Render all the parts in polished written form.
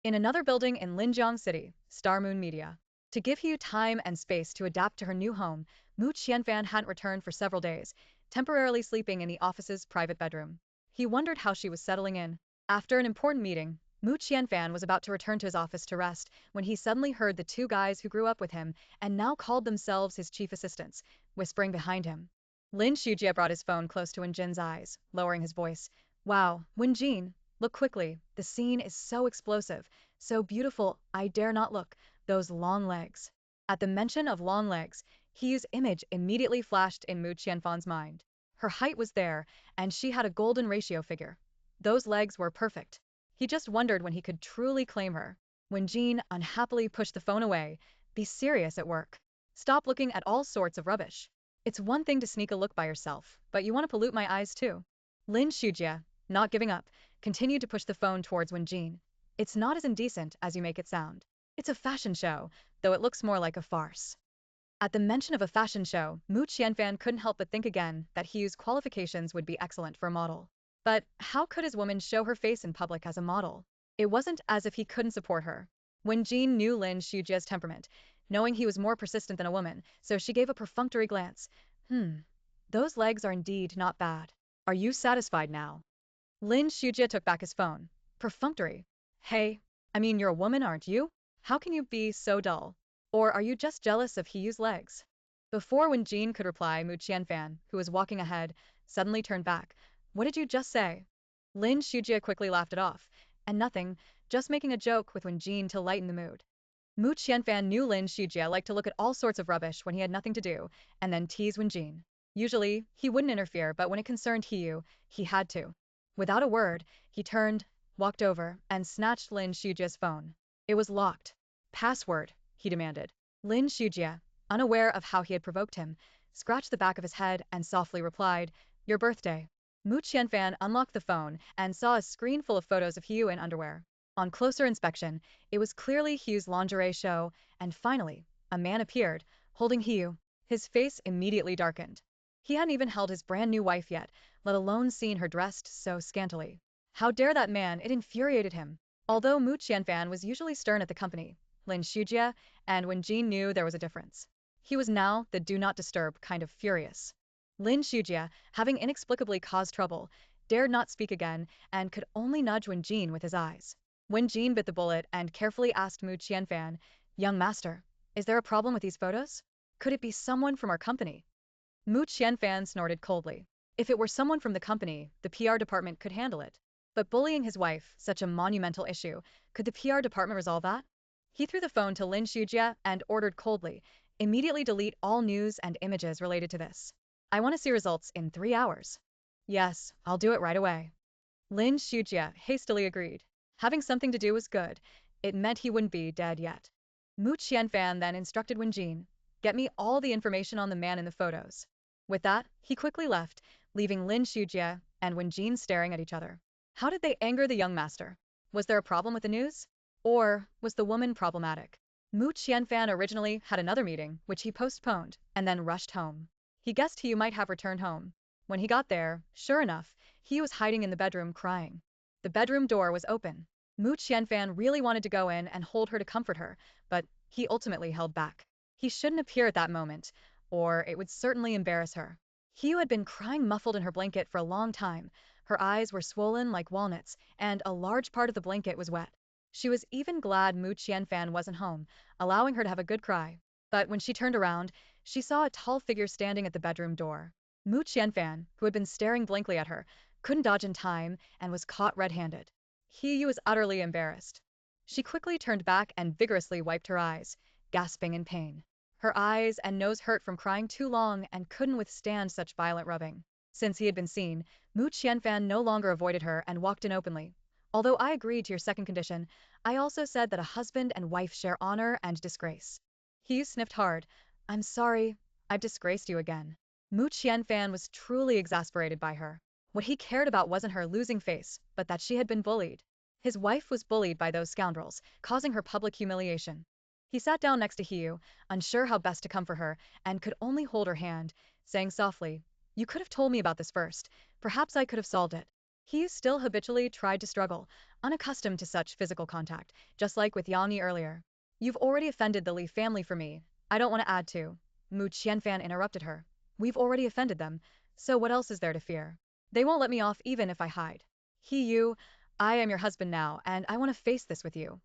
In another building in Linjiang City, Star Moon Media. To give Hugh time and space to adapt to her new home, Mu Qianfan hadn't returned for several days, temporarily sleeping in the office's private bedroom. He wondered how she was settling in. After an important meeting, Mu Qianfan was about to return to his office to rest when he suddenly heard the two guys who grew up with him and now called themselves his chief assistants, whispering behind him. Lin Shujie brought his phone close to Wenjin's eyes, lowering his voice. Wow, Wenjin, look quickly. The scene is so explosive, so beautiful, I dare not look. Those long legs. At the mention of long legs, He's image immediately flashed in Mu Qianfan's mind. Her height was there, and she had a golden ratio figure. Those legs were perfect. He just wondered when he could truly claim her. When Jean unhappily pushed the phone away, be serious at work. Stop looking at all sorts of rubbish. It's one thing to sneak a look by yourself, but you want to pollute my eyes too. Lin Shujia, not giving up, continued to push the phone towards Wenjin. It's not as indecent as you make it sound. It's a fashion show, though it looks more like a farce. At the mention of a fashion show, Mu Qianfan couldn't help but think again that Hugh's qualifications would be excellent for a model. But how could his woman show her face in public as a model? It wasn't as if he couldn't support her. When Jean knew Lin Shujia's temperament, knowing he was more persistent than a woman, so she gave a perfunctory glance. Those legs are indeed not bad. Are you satisfied now? Lin Shujia took back his phone. Perfunctory. Hey, I mean you're a woman, aren't you? How can you be so dull? Or are you just jealous of Hiyu's legs? Before when Jean could reply, Mu Qianfan, who was walking ahead, suddenly turned back. What did you just say? Lin Shujia quickly laughed it off. And nothing, just making a joke with Wen Jean to lighten the mood. Mu Qianfan knew Lin Shujia liked to look at all sorts of rubbish when he had nothing to do, and then tease Wen Jean. Usually, he wouldn't interfere, but when it concerned Hiyu, he had to. Without a word, he turned, walked over, and snatched Lin Shujia's phone. It was locked. Password, he demanded. Lin Shujia, unaware of how he had provoked him, scratched the back of his head and softly replied, Your birthday. Mu Qianfan unlocked the phone and saw a screen full of photos of Hugh in underwear. On closer inspection, it was clearly Hugh's lingerie show, and finally, a man appeared, holding Hugh. His face immediately darkened. He hadn't even held his brand new wife yet, let alone seen her dressed so scantily. How dare that man, it infuriated him. Although Mu Qianfan was usually stern at the company, Lin Shujia, and when Jean knew there was a difference. He was now the do not disturb kind of furious. Lin Shujia, having inexplicably caused trouble, dared not speak again and could only nudge Wen Jean with his eyes. Wen Jean bit the bullet and carefully asked Mu Qianfan, Young master, is there a problem with these photos? Could it be someone from our company? Mu Qianfan snorted coldly. If it were someone from the company, the PR department could handle it. But bullying his wife, such a monumental issue, could the PR department resolve that? He threw the phone to Lin Shujia and ordered coldly, immediately delete all news and images related to this. I want to see results in 3 hours. Yes, I'll do it right away. Lin Shujia hastily agreed. Having something to do was good. It meant he wouldn't be dead yet. Mu Qianfan then instructed Wen Jin, get me all the information on the man in the photos. With that, he quickly left, leaving Lin Shujia and Wen Jin staring at each other. How did they anger the young master? Was there a problem with the news? Or was the woman problematic? Mu Qianfan originally had another meeting, which he postponed, and then rushed home. He guessed he might have returned home. When he got there, sure enough, he was hiding in the bedroom crying. The bedroom door was open. Mu Qianfan really wanted to go in and hold her to comfort her, but he ultimately held back. He shouldn't appear at that moment, or it would certainly embarrass her. Hugh had been crying muffled in her blanket for a long time. Her eyes were swollen like walnuts, and a large part of the blanket was wet. She was even glad Mu Qianfan wasn't home, allowing her to have a good cry. But when she turned around, she saw a tall figure standing at the bedroom door. Mu Qianfan, who had been staring blankly at her, couldn't dodge in time and was caught red-handed. He was utterly embarrassed. She quickly turned back and vigorously wiped her eyes, gasping in pain. Her eyes and nose hurt from crying too long and couldn't withstand such violent rubbing. Since he had been seen, Mu Qianfan no longer avoided her and walked in openly. Although I agreed to your second condition, I also said that a husband and wife share honor and disgrace. He sniffed hard. I'm sorry, I've disgraced you again. Mu Qianfan was truly exasperated by her. What he cared about wasn't her losing face, but that she had been bullied. His wife was bullied by those scoundrels, causing her public humiliation. He sat down next to Hiyu, unsure how best to comfort her, and could only hold her hand, saying softly, You could have told me about this first. Perhaps I could have solved it. He still habitually tried to struggle, unaccustomed to such physical contact, just like with Yang Yi earlier. You've already offended the Li family for me. I don't want to add to. Mu Qianfan interrupted her. We've already offended them, so what else is there to fear? They won't let me off even if I hide. I am your husband now, and I want to face this with you.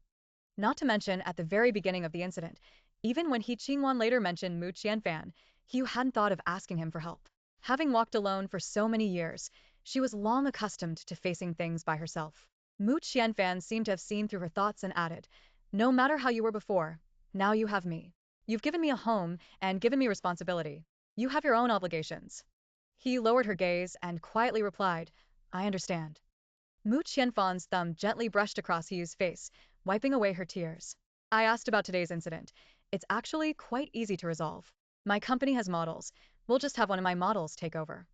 Not to mention, at the very beginning of the incident, even when He Qingwan later mentioned Mu Qianfan, He hadn't thought of asking him for help. Having walked alone for so many years, she was long accustomed to facing things by herself. Mu Qianfan seemed to have seen through her thoughts and added, no matter how you were before, now you have me. You've given me a home and given me responsibility. You have your own obligations. He lowered her gaze and quietly replied, I understand. Mu Qianfan's thumb gently brushed across Hiyu's face, wiping away her tears. I asked about today's incident. It's actually quite easy to resolve. My company has models. We'll just have one of my models take over.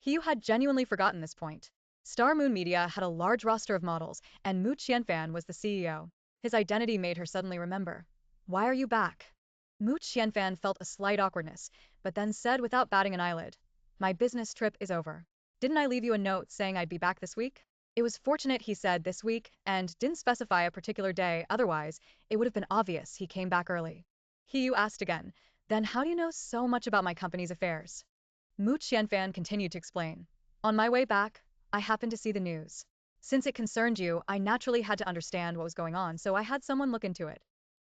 Hiyu had genuinely forgotten this point. Star Moon Media had a large roster of models, and Mu Qianfan was the CEO. His identity made her suddenly remember. Why are you back? Mu Qianfan felt a slight awkwardness, but then said without batting an eyelid. My business trip is over. Didn't I leave you a note saying I'd be back this week? It was fortunate he said this week and didn't specify a particular day, otherwise, it would have been obvious he came back early. Hiyu asked again, then how do you know so much about my company's affairs? Mu Qianfan continued to explain. On my way back, I happened to see the news. Since it concerned you, I naturally had to understand what was going on, so I had someone look into it.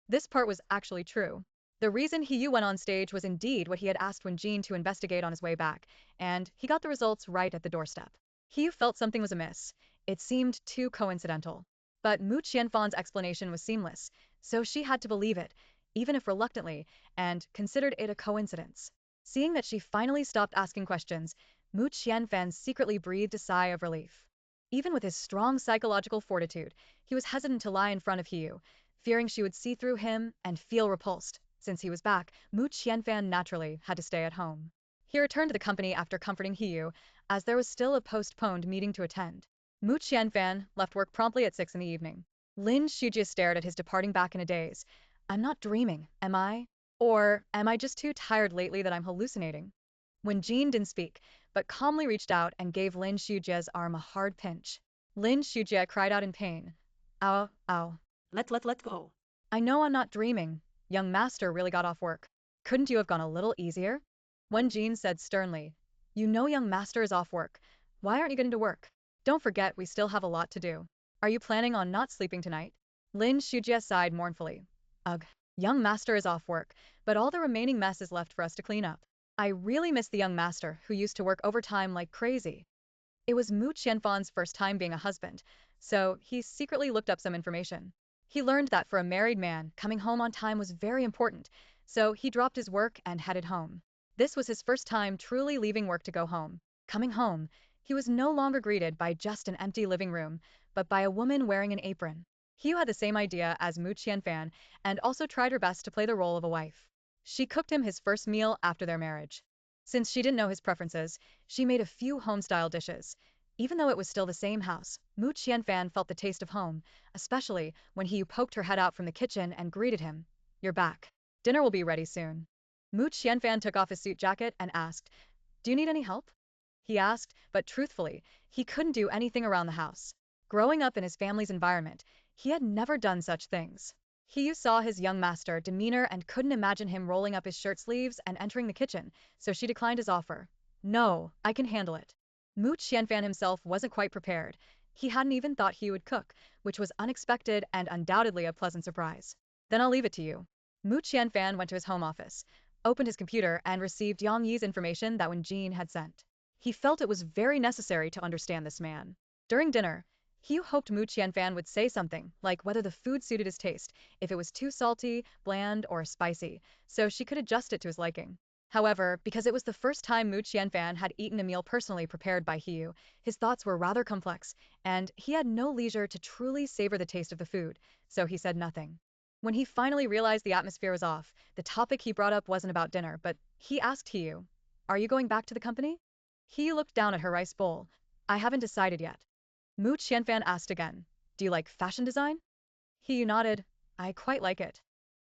This part was actually true. The reason Hiyu went on stage was indeed what he had asked Wen Jin to investigate on his way back, and he got the results right at the doorstep. Hiyu felt something was amiss. It seemed too coincidental. But Mu Qianfan's explanation was seamless, so she had to believe it, even if reluctantly, and considered it a coincidence. Seeing that she finally stopped asking questions, Mu Qianfan secretly breathed a sigh of relief. Even with his strong psychological fortitude, he was hesitant to lie in front of Hiyu, fearing she would see through him and feel repulsed. Since he was back, Mu Qianfan naturally had to stay at home. He returned to the company after comforting Hiyu, as there was still a postponed meeting to attend. Mu Qianfan left work promptly at 6 in the evening. Lin Shujia stared at his departing back in a daze. I'm not dreaming, am I? Or am I just too tired lately that I'm hallucinating? When Jean didn't speak, but calmly reached out and gave Lin Shujia's arm a hard pinch. Lin Shujia cried out in pain. Ow, ow. Let go. I know I'm not dreaming. Young master really got off work. Couldn't you have gone a little easier? When Jean said sternly, you know young master is off work. Why aren't you getting to work? Don't forget we still have a lot to do. Are you planning on not sleeping tonight? Lin Shujia sighed mournfully. Ugh. Young master is off work, but all the remaining mess is left for us to clean up. I really miss the young master who used to work overtime like crazy. It was Mu Qianfan's first time being a husband, so he secretly looked up some information. He learned that for a married man, coming home on time was very important, so he dropped his work and headed home. This was his first time truly leaving work to go home. Coming home, he was no longer greeted by just an empty living room, but by a woman wearing an apron. Hugh had the same idea as Mu Qianfan and also tried her best to play the role of a wife. She cooked him his first meal after their marriage. Since she didn't know his preferences, she made a few home-style dishes. Even though it was still the same house, Mu Qianfan felt the taste of home, especially when he poked her head out from the kitchen and greeted him. You're back. Dinner will be ready soon. Mu Qianfan took off his suit jacket and asked, do you need any help? He asked, but truthfully, he couldn't do anything around the house. Growing up in his family's environment, he had never done such things. He saw his young master demeanor and couldn't imagine him rolling up his shirt sleeves and entering the kitchen, so she declined his offer. No, I can handle it. Mu Qianfan himself wasn't quite prepared. He hadn't even thought he would cook, which was unexpected and undoubtedly a pleasant surprise. Then I'll leave it to you. Mu Qianfan went to his home office, opened his computer and received Yang Yi's information that Wen Jin had sent. He felt it was very necessary to understand this man. During dinner, Hugh hoped Mu Qianfan would say something, like whether the food suited his taste, if it was too salty, bland, or spicy, so she could adjust it to his liking. However, because it was the first time Mu Qianfan had eaten a meal personally prepared by Hugh, his thoughts were rather complex, and he had no leisure to truly savor the taste of the food, so he said nothing. When he finally realized the atmosphere was off, the topic he brought up wasn't about dinner, but he asked Hugh, are you going back to the company? Hugh looked down at her rice bowl. I haven't decided yet. Mu Qianfan asked again, do you like fashion design? He nodded, I quite like it.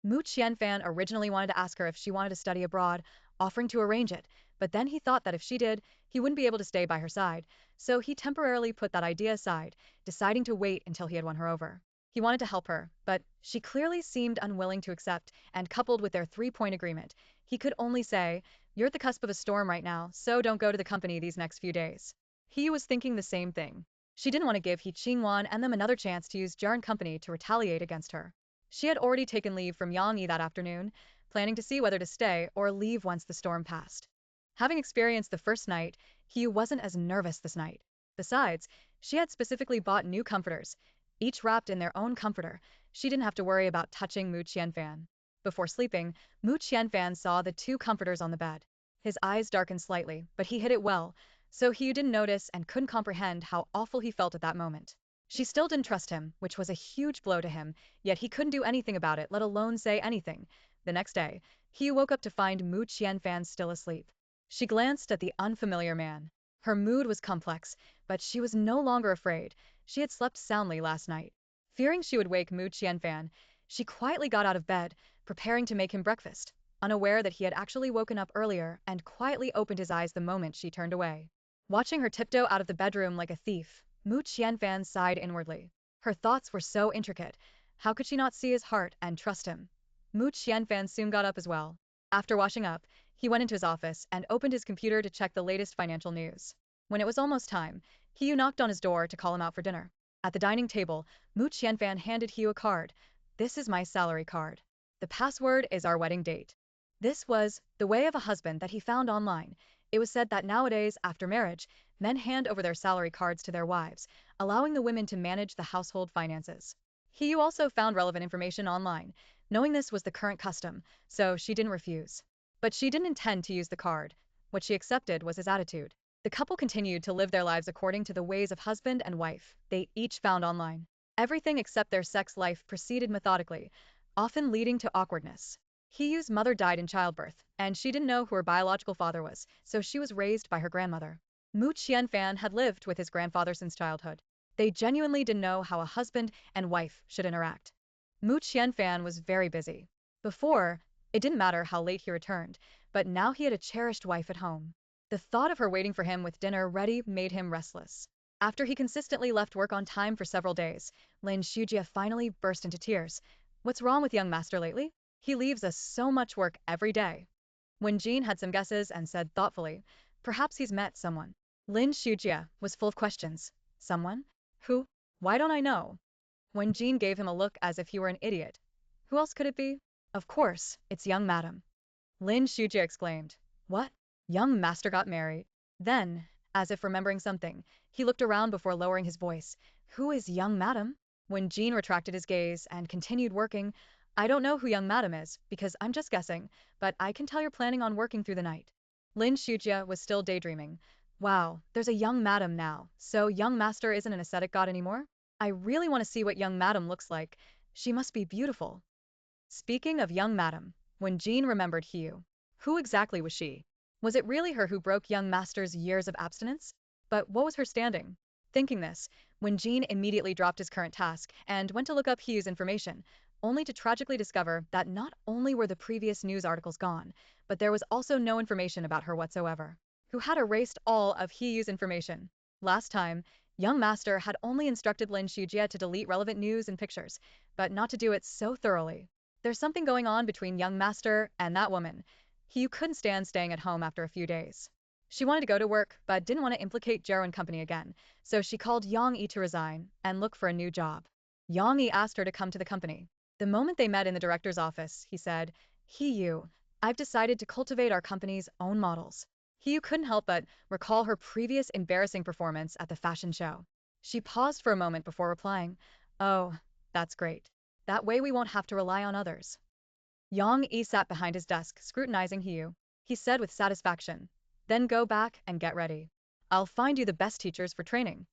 Mu Qianfan originally wanted to ask her if she wanted to study abroad, offering to arrange it, but then he thought that if she did, he wouldn't be able to stay by her side, so he temporarily put that idea aside, deciding to wait until he had won her over. He wanted to help her, but she clearly seemed unwilling to accept, and coupled with their three-point agreement, he could only say, "You're at the cusp of a storm right now, so don't go to the company these next few days." He was thinking the same thing. She didn't want to give He Qingwan and them another chance to use Jar and company to retaliate against her. She had already taken leave from Yang Yi that afternoon, planning to see whether to stay or leave once the storm passed. Having experienced the first night, He wasn't as nervous this night. Besides, she had specifically bought new comforters, each wrapped in their own comforter. She didn't have to worry about touching Mu Qianfan. Before sleeping, Mu Qianfan saw the two comforters on the bed. His eyes darkened slightly, but he hid it well, so he didn't notice and couldn't comprehend how awful he felt at that moment. She still didn't trust him, which was a huge blow to him, yet he couldn't do anything about it, let alone say anything. The next day, he woke up to find Mu Qianfan still asleep. She glanced at the unfamiliar man. Her mood was complex, but she was no longer afraid. She had slept soundly last night. Fearing she would wake Mu Qianfan, she quietly got out of bed, preparing to make him breakfast, unaware that he had actually woken up earlier and quietly opened his eyes the moment she turned away. Watching her tiptoe out of the bedroom like a thief, Mu Qianfan sighed inwardly. Her thoughts were so intricate. How could she not see his heart and trust him? Mu Qianfan soon got up as well. After washing up, he went into his office and opened his computer to check the latest financial news. When it was almost time, Hiyu knocked on his door to call him out for dinner. At the dining table, Mu Qianfan handed Hiyu a card. "This is my salary card. The password is our wedding date." This was the way of a husband that he found online. It was said that nowadays, after marriage, men hand over their salary cards to their wives, allowing the women to manage the household finances. Hiyu also found relevant information online, knowing this was the current custom, so she didn't refuse. But she didn't intend to use the card. What she accepted was his attitude. The couple continued to live their lives according to the ways of husband and wife they each found online. Everything except their sex life proceeded methodically, often leading to awkwardness. Hiyu's mother died in childbirth, and she didn't know who her biological father was, so she was raised by her grandmother. Mu Qianfan had lived with his grandfather since childhood. They genuinely didn't know how a husband and wife should interact. Mu Qianfan was very busy. Before, it didn't matter how late he returned, but now he had a cherished wife at home. The thought of her waiting for him with dinner ready made him restless. After he consistently left work on time for several days, Lin Shujia finally burst into tears. "What's wrong with young master lately? He leaves us so much work every day." When Jean had some guesses and said thoughtfully, "Perhaps he's met someone." Lin Shujia was full of questions. "Someone? Who? Why don't I know?" When Jean gave him a look as if he were an idiot. "Who else could it be?" "Of course, it's young madam." Lin Shujia exclaimed. "What? Young master got married?" Then, as if remembering something, he looked around before lowering his voice. "Who is young madam?" When Jean retracted his gaze and continued working, "I don't know who young madam is, because I'm just guessing, but I can tell you're planning on working through the night." Lin Shujia was still daydreaming. "Wow, there's a young madam now, so young master isn't an ascetic god anymore? I really want to see what young madam looks like. She must be beautiful." Speaking of young madam, when Jean remembered Hiyu, who exactly was she? Was it really her who broke young master's years of abstinence? But what was her standing? Thinking this, when Jean immediately dropped his current task and went to look up Hiyu's information, only to tragically discover that not only were the previous news articles gone, but there was also no information about her whatsoever. Who had erased all of Hiyu's information? Last time, young master had only instructed Lin Shujia to delete relevant news and pictures, but not to do it so thoroughly. There's something going on between young master and that woman. Hiyu couldn't stand staying at home after a few days. She wanted to go to work, but didn't want to implicate Jero and company again, so she called Yang Yi to resign and look for a new job. Yang Yi asked her to come to the company. The moment they met in the director's office, he said, "Hiyu, I've decided to cultivate our company's own models." Hiyu couldn't help but recall her previous embarrassing performance at the fashion show. She paused for a moment before replying, "Oh, that's great. That way we won't have to rely on others." Yang Yi sat behind his desk, scrutinizing Hiyu. He said with satisfaction, "Then go back and get ready. I'll find you the best teachers for training."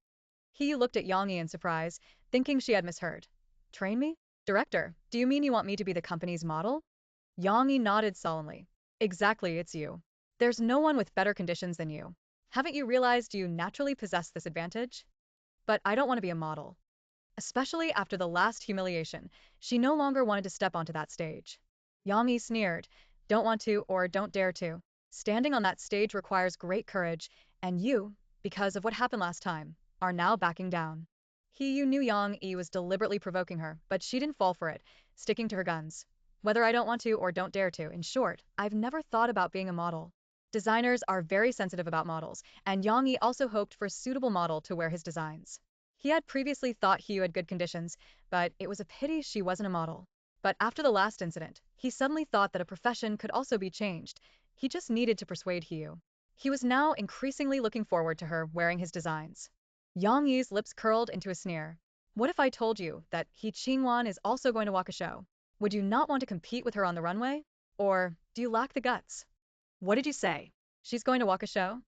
Hiyu looked at Yang Yi in surprise, thinking she had misheard. "Train me? Director, do you mean you want me to be the company's model?" Yang Yi nodded solemnly. "Exactly, it's you. There's no one with better conditions than you. Haven't you realized you naturally possess this advantage? But I don't want to be a model." Especially after the last humiliation, she no longer wanted to step onto that stage. Yang Yi sneered, "Don't want to or don't dare to. Standing on that stage requires great courage, and you, because of what happened last time, are now backing down. You knew Yang Yi was deliberately provoking her, but she didn't fall for it, sticking to her guns. Whether I don't want to or don't dare to, in short, I've never thought about being a model. Designers are very sensitive about models, and Yang Yi also hoped for a suitable model to wear his designs. He had previously thought Hugh had good conditions, but it was a pity she wasn't a model. But after the last incident, he suddenly thought that a profession could also be changed. He just needed to persuade Hugh. He was now increasingly looking forward to her wearing his designs. Yang Yi's lips curled into a sneer. What if I told you that He Qingwan is also going to walk a show? Would you not want to compete with her on the runway? Or do you lack the guts? What did you say? She's going to walk a show?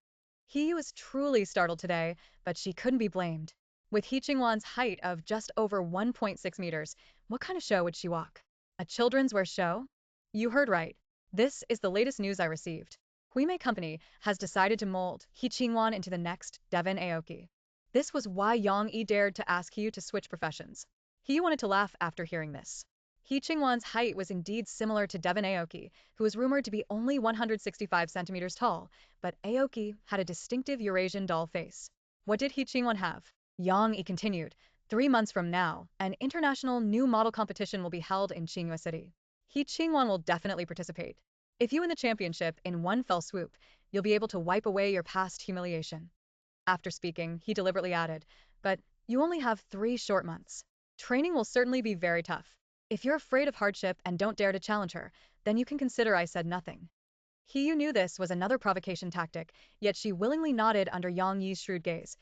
He was truly startled today, but she couldn't be blamed. With He Qingwan's height of just over 1.6 meters, what kind of show would she walk? A children's wear show? You heard right. This is the latest news I received. Huimei Company has decided to mold He Qingwan into the next Devon Aoki. This was why Yang Yi dared to ask He to switch professions. He wanted to laugh after hearing this. He Qingwan's height was indeed similar to Devon Aoki, who was rumored to be only 165 centimeters tall, but Aoki had a distinctive Eurasian doll face. What did He Qingwan have? Yang Yi continued. 3 months from now, an international new model competition will be held in Qinghua City. He Qingwan will definitely participate. If you win the championship in one fell swoop, you'll be able to wipe away your past humiliation. After speaking, he deliberately added, but you only have 3 short months. Training will certainly be very tough. If you're afraid of hardship and don't dare to challenge her, then you can consider I said nothing. He knew this was another provocation tactic, yet she willingly nodded under Yang Yi's shrewd gaze.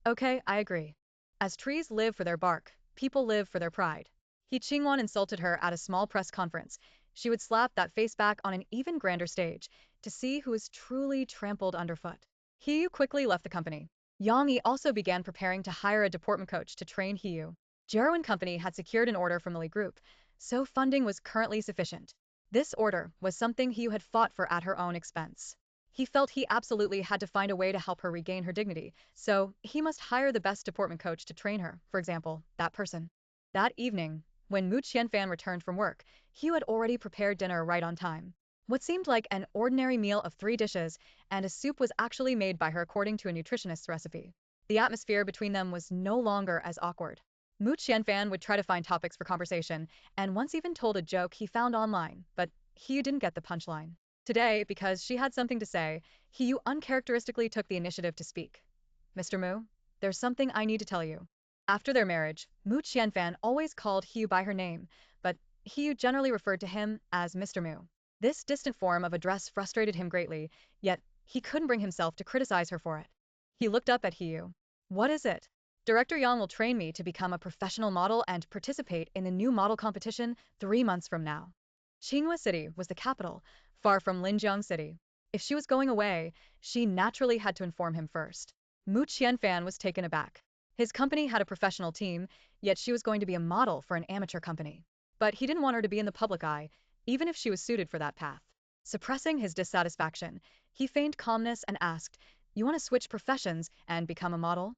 Okay, I agree. As trees live for their bark, people live for their pride. He Qingwan insulted her at a small press conference. She would slap that face back on an even grander stage to see who is truly trampled underfoot. Hiyu quickly left the company. Yang Yi also began preparing to hire a deportment coach to train Hiyu. Jero and Company had secured an order from the Lee Group, so funding was currently sufficient. This order was something Hiyu had fought for at her own expense. He felt he absolutely had to find a way to help her regain her dignity, so he must hire the best deportment coach to train her, for example, that person. That evening, when Mu Qianfan returned from work, Hiyu had already prepared dinner right on time. What seemed like an ordinary meal of 3 dishes and a soup was actually made by her according to a nutritionist's recipe. The atmosphere between them was no longer as awkward. Mu Qianfan would try to find topics for conversation, and once even told a joke he found online, but Hiyu didn't get the punchline. Today, because she had something to say, Hiyu uncharacteristically took the initiative to speak. Mr. Mu, there's something I need to tell you. After their marriage, Mu Qianfan always called Hiyu by her name, but Hiyu generally referred to him as Mr. Mu. This distant form of address frustrated him greatly, yet he couldn't bring himself to criticize her for it. He looked up at Hiyu. What is it? Director Yang will train me to become a professional model and participate in the new model competition 3 months from now. Qinghua City was the capital, far from Linjiang City. If she was going away, she naturally had to inform him first. Mu Qianfan was taken aback. His company had a professional team, yet she was going to be a model for an amateur company. But he didn't want her to be in the public eye, even if she was suited for that path. Suppressing his dissatisfaction, he feigned calmness and asked, You want to switch professions and become a model?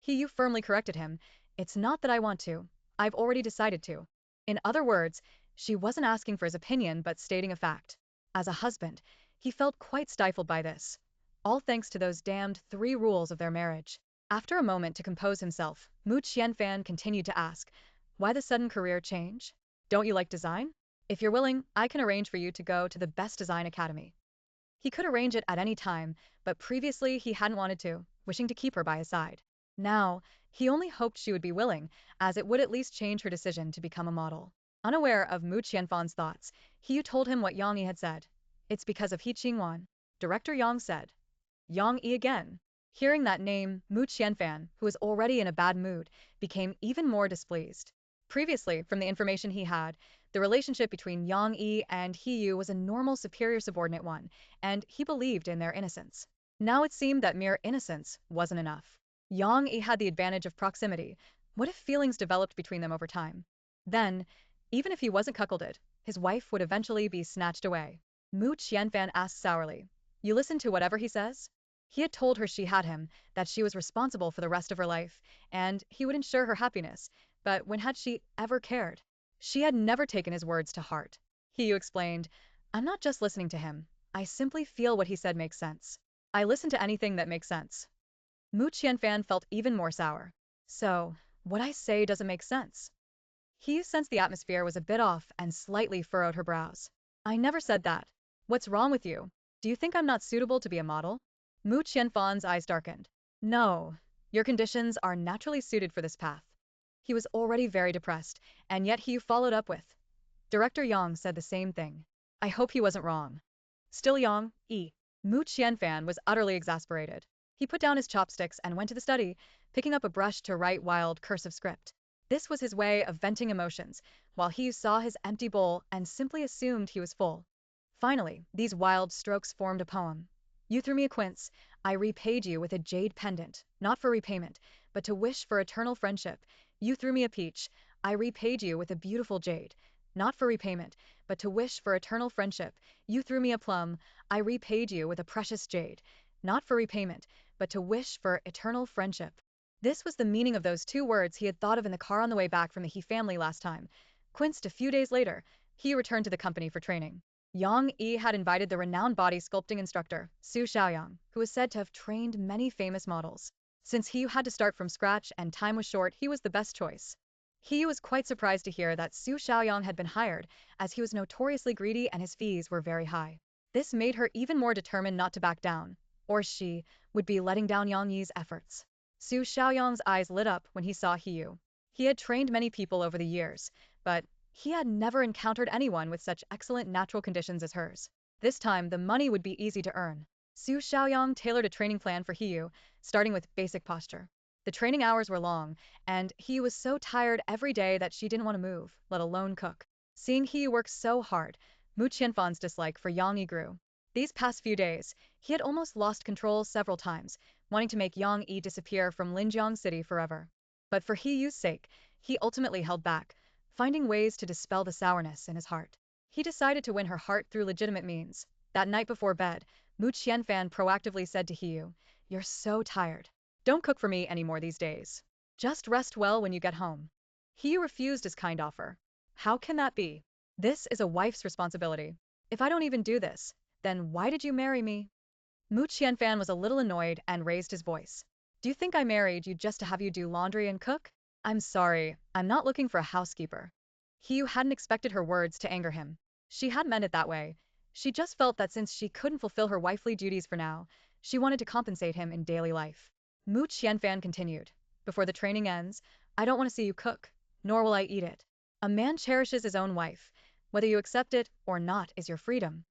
Hiyu firmly corrected him, It's not that I want to. I've already decided to. In other words, she wasn't asking for his opinion but stating a fact. As a husband, he felt quite stifled by this. All thanks to those damned 3 rules of their marriage. After a moment to compose himself, Mu Qianfan continued to ask, Why the sudden career change? Don't you like design? If you're willing, I can arrange for you to go to the best design academy. He could arrange it at any time, but previously he hadn't wanted to, wishing to keep her by his side. Now, he only hoped she would be willing, as it would at least change her decision to become a model. Unaware of Mu Qianfan's thoughts, Hiyu told him what Yang Yi had said. It's because of He Qingwan. Director Yang said. Yang Yi again. Hearing that name, Mu Qianfan, who was already in a bad mood, became even more displeased. Previously, from the information he had, the relationship between Yang Yi and Hiyu was a normal superior-subordinate one, and he believed in their innocence. Now it seemed that mere innocence wasn't enough. Yang Yi had the advantage of proximity. What if feelings developed between them over time? Then, even if he wasn't cuckolded, his wife would eventually be snatched away. Mu Qianfan asked sourly, You listen to whatever he says? He had told her she had him, that she was responsible for the rest of her life, and he would ensure her happiness, but when had she ever cared? She had never taken his words to heart. Hiyu explained, I'm not just listening to him, I simply feel what he said makes sense. I listen to anything that makes sense. Mu Qianfan felt even more sour. So, what I say doesn't make sense. He sensed the atmosphere was a bit off and slightly furrowed her brows. I never said that. What's wrong with you? Do you think I'm not suitable to be a model? Mu Qianfan's eyes darkened. No, your conditions are naturally suited for this path. He was already very depressed, and yet he followed up with, Director Yang said the same thing. I hope he wasn't wrong. Still Yang, Mu Qianfan was utterly exasperated. He put down his chopsticks and went to the study, picking up a brush to write wild cursive script. This was his way of venting emotions, while he saw his empty bowl and simply assumed he was full. Finally, these wild strokes formed a poem. You threw me a quince. I repaid you with a jade pendant, not for repayment, but to wish for eternal friendship. You threw me a peach. I repaid you with a beautiful jade, not for repayment, but to wish for eternal friendship. You threw me a plum. I repaid you with a precious jade, not for repayment, but to wish for eternal friendship. This was the meaning of those two words he had thought of in the car on the way back from the He family last time. Quinced a few days later, he returned to the company for training. Yang Yi had invited the renowned body sculpting instructor, Su Xiaoyang, who was said to have trained many famous models. Since he had to start from scratch and time was short, he was the best choice. He was quite surprised to hear that Su Xiaoyang had been hired, as he was notoriously greedy and his fees were very high. This made her even more determined not to back down, or she would be letting down Yang Yi's efforts. Su Xiaoyang's eyes lit up when he saw Hiyu. He had trained many people over the years, but he had never encountered anyone with such excellent natural conditions as hers. This time, the money would be easy to earn. Su Xiaoyang tailored a training plan for Hiyu, starting with basic posture. The training hours were long, and he was so tired every day that she didn't want to move, let alone cook. Seeing he work so hard, Mu Qianfan's dislike for Yang Yi grew. These past few days, he had almost lost control several times, wanting to make Yang Yi disappear from Linjiang City forever. But for Hiyu's sake, he ultimately held back, finding ways to dispel the sourness in his heart. He decided to win her heart through legitimate means. That night before bed, Mu Qianfan proactively said to Hiyu, You're so tired. Don't cook for me anymore these days. Just rest well when you get home. Hiyu refused his kind offer. How can that be? This is a wife's responsibility. If I don't even do this, then why did you marry me? Mu Qianfan was a little annoyed and raised his voice. Do you think I married you just to have you do laundry and cook? I'm sorry, I'm not looking for a housekeeper. Hiyu hadn't expected her words to anger him. She hadn't meant it that way. She just felt that since she couldn't fulfill her wifely duties for now, she wanted to compensate him in daily life. Mu Qianfan continued. Before the training ends, I don't want to see you cook, nor will I eat it. A man cherishes his own wife. Whether you accept it or not is your freedom.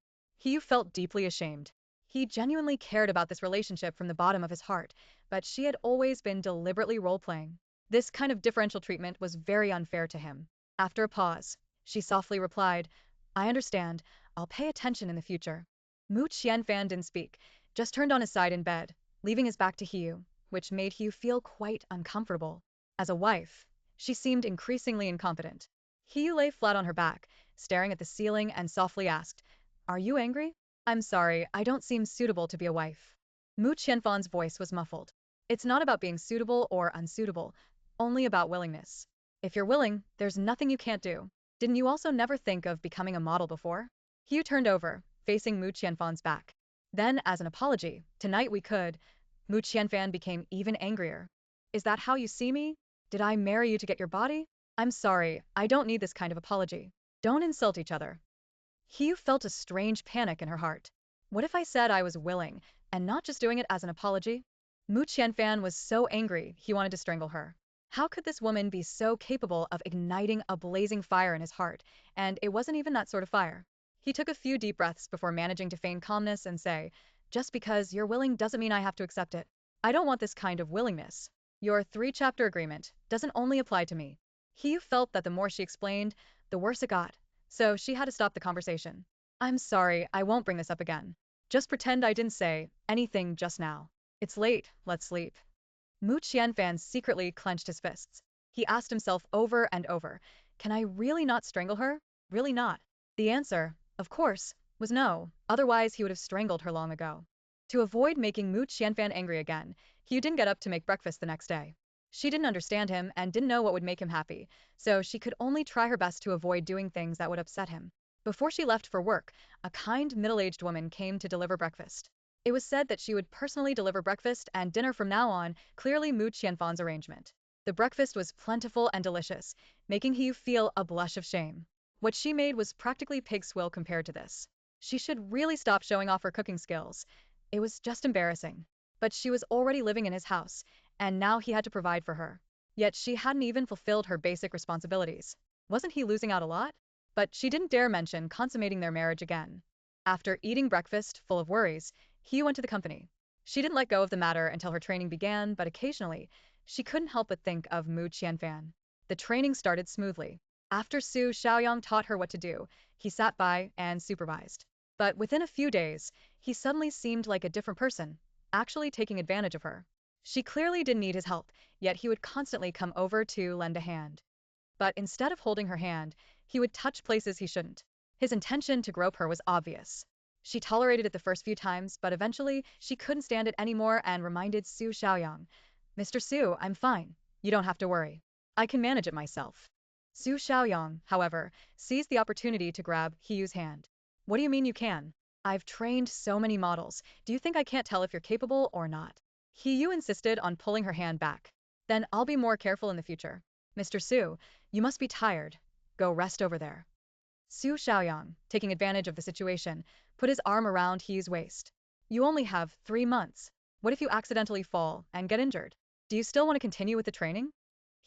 Hiyu felt deeply ashamed. He genuinely cared about this relationship from the bottom of his heart, but she had always been deliberately role-playing. This kind of differential treatment was very unfair to him. After a pause, she softly replied, I understand. I'll pay attention in the future. Mu Qianfan didn't speak, just turned on his side in bed, leaving his back to Hiyu, which made Hiyu feel quite uncomfortable. As a wife, she seemed increasingly incompetent. Hiyu lay flat on her back, staring at the ceiling and softly asked, Are you angry? I'm sorry, I don't seem suitable to be a wife. Mu Qianfan's voice was muffled. It's not about being suitable or unsuitable, only about willingness. If you're willing, there's nothing you can't do. Didn't you also never think of becoming a model before? Hiyu turned over, facing Mu Qianfan's back. Then, as an apology, tonight we could. Mu Qianfan became even angrier. Is that how you see me? Did I marry you to get your body? I'm sorry, I don't need this kind of apology. Don't insult each other. Hiyu felt a strange panic in her heart. What if I said I was willing, and not just doing it as an apology? Mu Qianfan was so angry he wanted to strangle her. How could this woman be so capable of igniting a blazing fire in his heart, and it wasn't even that sort of fire? He took a few deep breaths before managing to feign calmness and say, Just because you're willing doesn't mean I have to accept it. I don't want this kind of willingness. Your 3-chapter agreement doesn't only apply to me. Hiyu felt that the more she explained, the worse it got, so she had to stop the conversation. I'm sorry, I won't bring this up again. Just pretend I didn't say anything just now. It's late, let's sleep. Mu Qianfan secretly clenched his fists. He asked himself over and over, can I really not strangle her? Really not? The answer, of course, was no, otherwise he would have strangled her long ago. To avoid making Mu Qianfan angry again, Hiyu didn't get up to make breakfast the next day. She didn't understand him and didn't know what would make him happy, so she could only try her best to avoid doing things that would upset him. Before she left for work, a kind middle-aged woman came to deliver breakfast. It was said that she would personally deliver breakfast and dinner from now on, clearly Mu Qianfan's arrangement. The breakfast was plentiful and delicious, making He feel a blush of shame. What she made was practically pig swill compared to this. She should really stop showing off her cooking skills. It was just embarrassing. But she was already living in his house, and now he had to provide for her. Yet she hadn't even fulfilled her basic responsibilities. Wasn't he losing out a lot? But she didn't dare mention consummating their marriage again. After eating breakfast, full of worries, he went to the company. She didn't let go of the matter until her training began, but occasionally, she couldn't help but think of Mu Qianfan. The training started smoothly. After Su Xiaoyang taught her what to do, he sat by and supervised. But within a few days, he suddenly seemed like a different person, actually taking advantage of her. She clearly didn't need his help, yet he would constantly come over to lend a hand. But instead of holding her hand, he would touch places he shouldn't. His intention to grope her was obvious. She tolerated it the first few times, but eventually she couldn't stand it anymore and reminded Su Xiaoyang, "Mr. Su, I'm fine. You don't have to worry. I can manage it myself." Su Xiaoyang, however, seized the opportunity to grab Hiyu's hand. "What do you mean you can? I've trained so many models. Do you think I can't tell if you're capable or not?" Hiyu insisted on pulling her hand back. "Then I'll be more careful in the future. Mr. Su, you must be tired. Go rest over there." Su Xiaoyang, taking advantage of the situation, put his arm around Hiyu's waist. "You only have 3 months. What if you accidentally fall and get injured? Do you still want to continue with the training?"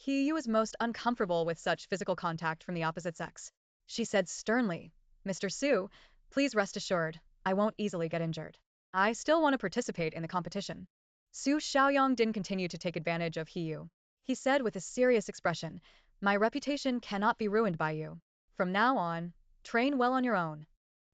Hiyu was most uncomfortable with such physical contact from the opposite sex. She said sternly, "Mr. Su, please rest assured, I won't easily get injured. I still want to participate in the competition." Su Xiaoyang didn't continue to take advantage of Hiyu. He said with a serious expression, "My reputation cannot be ruined by you. From now on, train well on your own."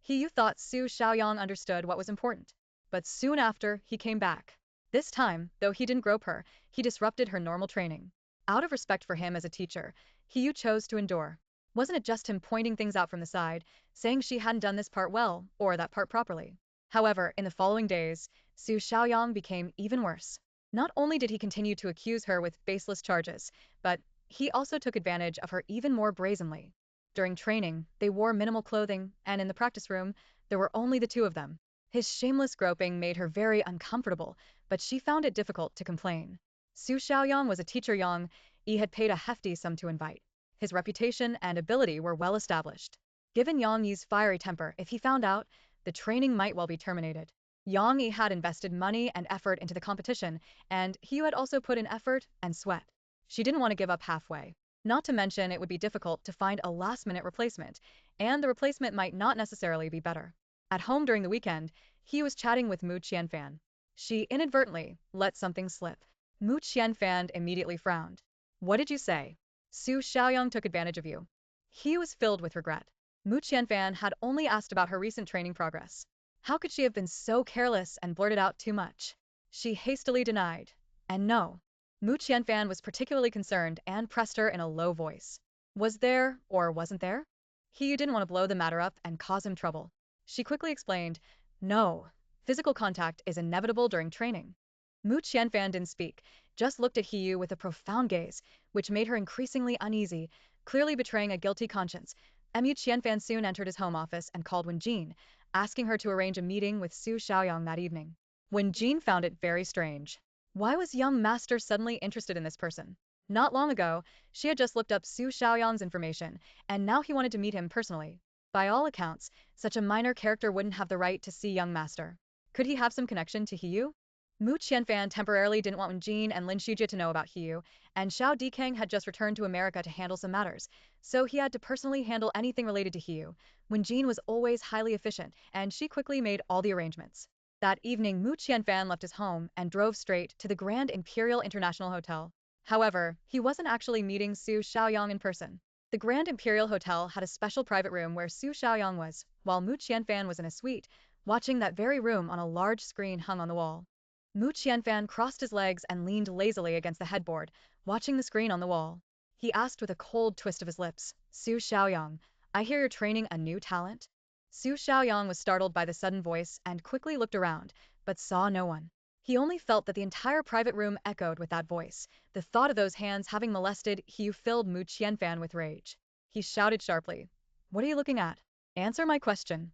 Hiyu thought Su Xiaoyang understood what was important. But soon after, he came back. This time, though he didn't grope her, he disrupted her normal training. Out of respect for him as a teacher, Hiyu chose to endure. Wasn't it just him pointing things out from the side, saying she hadn't done this part well, or that part properly? However, in the following days, Su Xiaoyang became even worse. Not only did he continue to accuse her with baseless charges, but he also took advantage of her even more brazenly. During training, they wore minimal clothing, and in the practice room, there were only the two of them. His shameless groping made her very uncomfortable, but she found it difficult to complain. Su Xiaoyang was a teacher Yang Yi had paid a hefty sum to invite. His reputation and ability were well established. Given Yang Yi's fiery temper, if he found out, the training might well be terminated. Yang Yi had invested money and effort into the competition, and Hiyu had also put in effort and sweat. She didn't want to give up halfway. Not to mention it would be difficult to find a last-minute replacement, and the replacement might not necessarily be better. At home during the weekend, he was chatting with Mu Qianfan. She inadvertently let something slip. Mu Qianfan immediately frowned. "What did you say?" "Su Xiaoyang took advantage of you." He was filled with regret. Mu Qianfan had only asked about her recent training progress. How could she have been so careless and blurted out too much? She hastily denied. And no. Mu Qianfan was particularly concerned and pressed her in a low voice. Was there, or wasn't there? He didn't want to blow the matter up and cause him trouble. She quickly explained, "No, physical contact is inevitable during training." Mu Qianfan didn't speak, just looked at Hiyu with a profound gaze, which made her increasingly uneasy, clearly betraying a guilty conscience. Mu Qianfan soon entered his home office and called Wenjin, asking her to arrange a meeting with Su Xiaoyang that evening. Wenjin found it very strange. Why was young master suddenly interested in this person? Not long ago, she had just looked up Su Xiaoyang's information, and now he wanted to meet him personally. By all accounts, such a minor character wouldn't have the right to see young master. Could he have some connection to Hiyu? Mu Qianfan temporarily didn't want Wenjin and Lin Shujia to know about Hiyu, and Xiao Dikang had just returned to America to handle some matters, so he had to personally handle anything related to Hiyu. Wenjin was always highly efficient, and she quickly made all the arrangements. That evening, Mu Qianfan left his home and drove straight to the Grand Imperial International Hotel. However, he wasn't actually meeting Su Xiaoyang in person. The Grand Imperial Hotel had a special private room where Su Xiaoyang was, while Mu Qianfan was in a suite, watching that very room on a large screen hung on the wall. Mu Qianfan crossed his legs and leaned lazily against the headboard, watching the screen on the wall. He asked with a cold twist of his lips, "Su Xiaoyang, I hear you're training a new talent?" Su Xiaoyang was startled by the sudden voice and quickly looked around, but saw no one. He only felt that the entire private room echoed with that voice. The thought of those hands having molested Hiyu filled Mu Qianfan with rage. He shouted sharply, "What are you looking at?" Answer my question.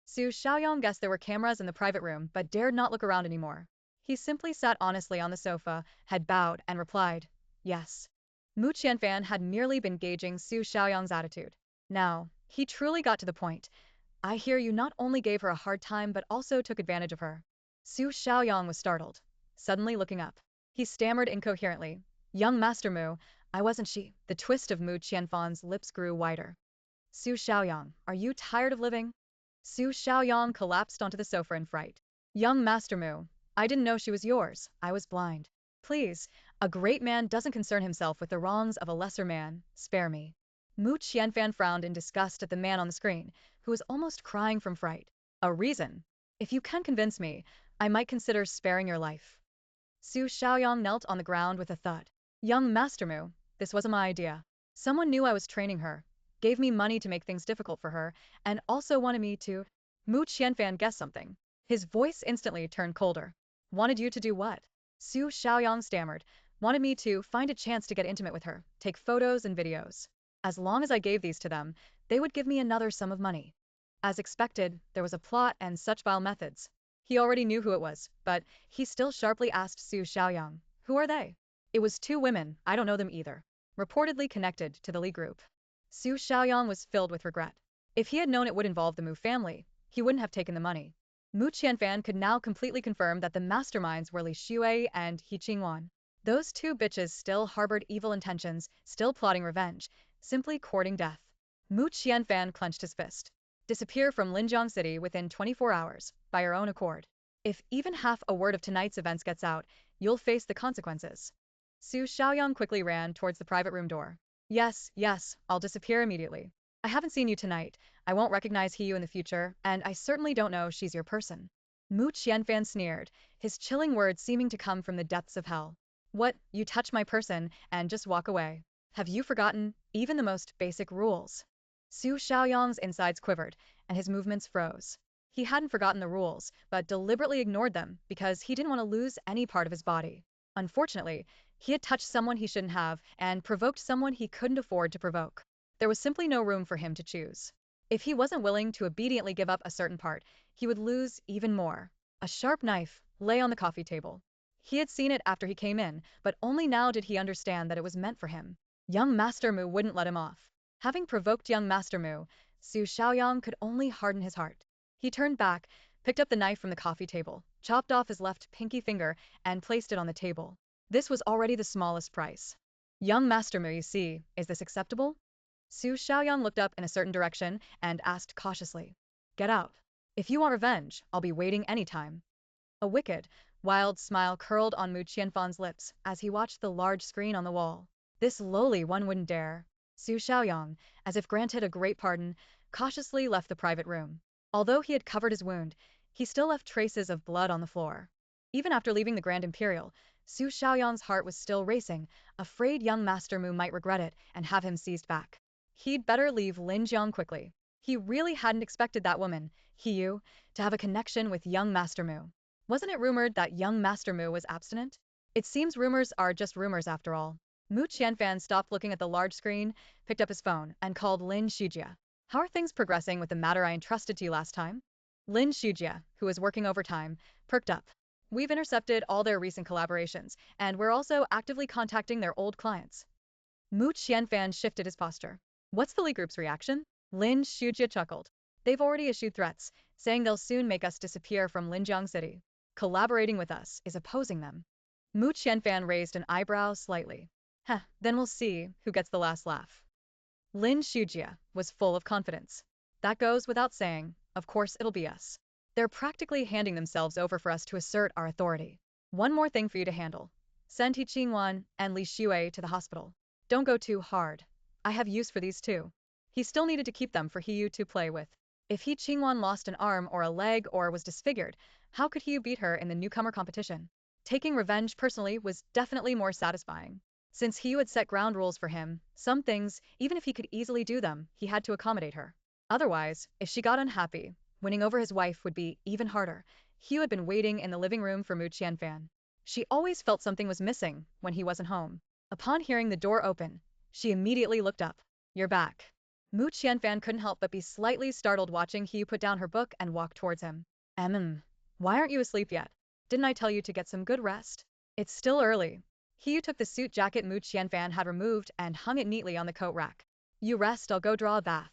Su Xiaoyang guessed there were cameras in the private room but dared not look around anymore. He simply sat honestly on the sofa, head bowed, and replied, yes. Mu Qianfan had merely been gauging Su Xiaoyang's attitude. Now, he truly got to the point. I hear you not only gave her a hard time but also took advantage of her. Su Xiaoyang was startled, suddenly looking up. He stammered incoherently. Young Master Mu, I wasn't she. The twist of Mu Qianfan's lips grew wider. Su Xiaoyang, are you tired of living? Su Xiaoyang collapsed onto the sofa in fright. Young Master Mu, I didn't know she was yours. I was blind. Please, a great man doesn't concern himself with the wrongs of a lesser man. Spare me. Mu Qianfan frowned in disgust at the man on the screen, who was almost crying from fright. A reason? If you can convince me, I might consider sparing your life. Su Xiaoyang knelt on the ground with a thud. Young Master Mu, this wasn't my idea. Someone knew I was training her, gave me money to make things difficult for her, and also wanted me to. Mu Qianfan guessed something. His voice instantly turned colder. Wanted you to do what? Su Xiaoyang stammered. Wanted me to find a chance to get intimate with her, take photos and videos. As long as I gave these to them, they would give me another sum of money. As expected, there was a plot and such vile methods. He already knew who it was, but he still sharply asked Su Xiaoyang, who are they? It was two women, I don't know them either. Reportedly connected to the Li group. Su Xiaoyang was filled with regret. If he had known it would involve the Mu family, he wouldn't have taken the money. Mu Qianfan could now completely confirm that the masterminds were Li Shui and He Qingwan. Those two bitches still harbored evil intentions, still plotting revenge, simply courting death. Mu Qianfan clenched his fist. Disappear from Linjiang City within 24 hours, by your own accord. If even half a word of tonight's events gets out, you'll face the consequences. Su Xiaoyang quickly ran towards the private room door. Yes, yes, I'll disappear immediately. I haven't seen you tonight, I won't recognize you in the future, and I certainly don't know she's your person. Mu Qianfan sneered, his chilling words seeming to come from the depths of hell. What, you touch my person, and just walk away? Have you forgotten, even the most basic rules? Su Xiaoyang's insides quivered, and his movements froze. He hadn't forgotten the rules, but deliberately ignored them because he didn't want to lose any part of his body. Unfortunately, he had touched someone he shouldn't have and provoked someone he couldn't afford to provoke. There was simply no room for him to choose. If he wasn't willing to obediently give up a certain part, he would lose even more. A sharp knife lay on the coffee table. He had seen it after he came in, but only now did he understand that it was meant for him. Young Master Mu wouldn't let him off. Having provoked young Master Mu, Su Xiaoyang could only harden his heart. He turned back, picked up the knife from the coffee table, chopped off his left pinky finger, and placed it on the table. This was already the smallest price. Young Master Mu, you see, is this acceptable? Su Xiaoyang looked up in a certain direction and asked cautiously. Get out. If you want revenge, I'll be waiting any time. A wicked, wild smile curled on Mu Qianfan's lips as he watched the large screen on the wall. This lowly one wouldn't dare. Su Xiaoyang, as if granted a great pardon, cautiously left the private room. Although he had covered his wound, he still left traces of blood on the floor. Even after leaving the Grand Imperial, Su Xiaoyang's heart was still racing, afraid young Master Mu might regret it and have him seized back. He'd better leave Linjiang quickly. He really hadn't expected that woman, Hiyu, to have a connection with young Master Mu. Wasn't it rumored that young Master Mu was abstinent? It seems rumors are just rumors after all. Mu Qianfan stopped looking at the large screen, picked up his phone, and called Lin Shujia. How are things progressing with the matter I entrusted to you last time? Lin Shujia, who was working overtime, perked up. We've intercepted all their recent collaborations, and we're also actively contacting their old clients. Mu Qianfan shifted his posture. What's the Li Group's reaction? Lin Shujia chuckled. They've already issued threats, saying they'll soon make us disappear from Linjiang City. Collaborating with us is opposing them. Mu Qianfan raised an eyebrow slightly. Heh, then we'll see who gets the last laugh. Lin Shujia was full of confidence. That goes without saying, of course it'll be us. They're practically handing themselves over for us to assert our authority. One more thing for you to handle. Send He Qingwan and Li Shui to the hospital. Don't go too hard. I have use for these two. He still needed to keep them for Hiyu to play with. If He Qingwan lost an arm or a leg or was disfigured, how could Hiyu beat her in the newcomer competition? Taking revenge personally was definitely more satisfying. Since Hiyu had set ground rules for him, some things, even if he could easily do them, he had to accommodate her. Otherwise, if she got unhappy, winning over his wife would be even harder. Hiyu had been waiting in the living room for Mu Qianfan. She always felt something was missing when he wasn't home. Upon hearing the door open, she immediately looked up. You're back. Mu Qianfan couldn't help but be slightly startled watching Hugh put down her book and walk towards him. Why aren't you asleep yet? Didn't I tell you to get some good rest? It's still early. Hugh took the suit jacket Mu Qianfan had removed and hung it neatly on the coat rack. You rest, I'll go draw a bath.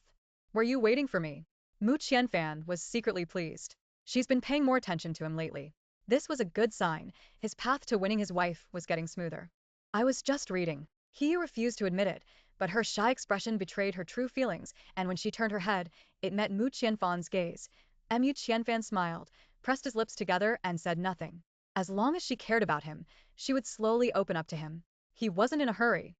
Were you waiting for me? Mu Qianfan was secretly pleased. She's been paying more attention to him lately. This was a good sign. His path to winning his wife was getting smoother. I was just reading. Hugh refused to admit it, but her shy expression betrayed her true feelings, and when she turned her head, it met Mu Qianfan's gaze. Mu Qianfan smiled, pressed his lips together, and said nothing. As long as she cared about him, she would slowly open up to him. He wasn't in a hurry.